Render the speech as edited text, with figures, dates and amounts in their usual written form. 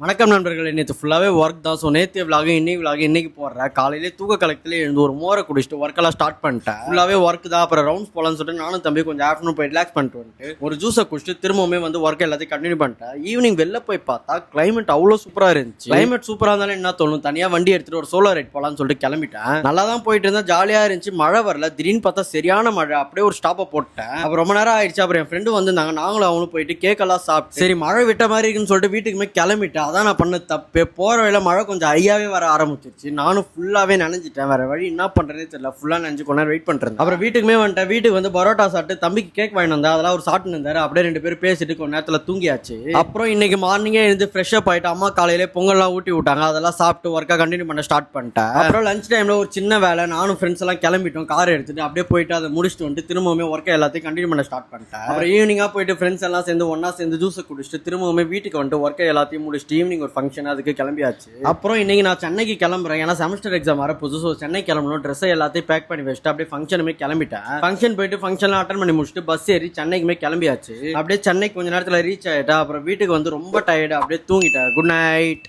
வணக்கம் நண்பர்களே, நேற்று ஃபுல்லாகவே ஒர்க் தான். ஸோ நேற்று விலாக இன்னைக்கு போடுறேன். காலையிலே தூக்க கலக்கத்தில் எழுந்து ஒரு மோரை குடிச்சிட்டு ஒர்க்கெல்லாம் ஸ்டார்ட் பண்ணிட்டேன். ஃபுல்லாகவே ஒர்க் தான். அப்புறம் ரவுண்ட்ஸ் போகலான்னு சொல்லிட்டு நானும் தம்பி கொஞ்சம் ஆஃப்டர்நூன் போய் ரிலாக்ஸ் பண்ணிட்டு வந்துட்டு ஒரு ஜூஸை குடிச்சிட்டு திரும்பவுமே வந்து ஒர்க் எல்லாத்தையும் கண்டினியூ பண்ணிட்டேன். ஈவினிங் வெளில போய் பார்த்தா கிளைமேட் அவ்வளோ சூப்பராக இருந்துச்சு. கிளைமேட் சூப்பராக இருந்தாலும் என்ன தோணும், தனியாக வண்டி எடுத்துட்டு ஒரு சோலோ ரைட் போகலான்னு சொல்லிட்டு கிளம்பிட்டேன். நல்லா தான் போயிட்டு இருந்தா, ஜாலியாக இருந்துச்சு. மழை வரல, திடீர்னு பார்த்தா சரியான மழை. அப்படியே ஒரு ஸ்டாப்பை போட்டேன். அப்புறம் ரொம்ப நேரம் ஆயிடுச்சு. அப்புறம் என் ஃப்ரெண்டு வந்திருந்தாங்க. நாங்களும் அவங்களும் போயிட்டு கேக்கெல்லாம் சாப்பிட்டு சரி மழை விட்ட மாதிரி இருக்குன்னு சொல்லிட்டு வீட்டுக்குமே கிளம்பிட்டேன். அதான் நான் பண்ண தப்பு. போற வழியில மழை கொஞ்சம் ஐயாவே வர ஆரம்பிச்சிருச்சு. நானும் ஃபுல்லாவே நனைஞ்சிட்டேன். வேற வழி என்ன பண்றதே தெரியல. ஃபுல்லா நனைஞ்சு கொஞ்ச நேரம் வெயிட் பண்றேன். அப்புறம் வீட்டுக்குமே வந்துட்டேன். வீட்டுக்கு வந்து பரோட்டா சாப்பிட்டு தம்பிக்கு கேக் வாங்கி வந்தேன். அதெல்லாம் ஒரு சாப்பிட்டு இருந்தாரு. அப்படியே 2 பேரும் பேசிட்டு கொஞ்ச நேரத்துல தூங்கியாச்சு. அப்புறம் இன்னைக்கு மார்னிங்கே எழுந்து ஃப்ரெஷ் அப் ஆயிட்டு அம்மா காலையிலே பொங்கல்லாம் ஊட்டி விட்டாங்க. அதெல்லாம் சாப்பிட்டு ஒர்க்கா கண்டினியூ பண்ண ஸ்டார்ட் பண்ணிட்டேன். அப்புறம் லஞ்ச் டைம்ல ஒரு சின்ன வேலை, நானும் ஃப்ரெண்ட்ஸ் எல்லாம் கிளம்பிட்டோம். கார் எடுத்துட்டு அப்படியே போயிட்டு அதை முடிச்சுட்டு வந்துட்டு திரும்பவுமே ஒர்க்கை எல்லாத்தையும் கண்டினியூ பண்ண ஸ்டார்ட் பண்ணிட்டேன். அப்புறம் ஈவினிங்கா போயிட்டு ஃப்ரெண்ட்ஸ் எல்லாம் சேர்ந்து ஒன்னா சேர்ந்து ஜூஸ் குடிச்சிட்டு திரும்பவுமே வீட்டுக்கு வந்துட்டு ஒர்க்கை எல்லாத்தையும் முடிச்சுட்டு ஈவினிங் ஒரு ஃபங்க்ஷன் அதுக்கு கிளம்பியாச்சு. அப்புறம் இன்னைக்கு நான் சென்னைக்கு கிளம்புறேன். ஏன்னா செமஸ்டர் எக்ஸாம் வர புதுசு. சென்னை கிளம்பணும். ட்ரெஸ் எல்லாத்தையும் பேக் பண்ணி வச்சுட்டு அப்படியே ஃபங்க்ஷனுமே கிளம்பிட்டேன். ஃபங்க்ஷன் போயிட்டு ஃபங்க்ஷன்லாம் அட்டன் பண்ணி முடிச்சுட்டு பஸ் ஏறி சென்னைக்குமே கிளம்பியாச்சு. அப்படியே சென்னை கொஞ்ச நேரத்தில் ரீச் ஆயிட்டா. அப்புறம் வீட்டுக்கு வந்து ரொம்ப டயர்டு, அப்படியே தூங்கிட்டேன். Good night.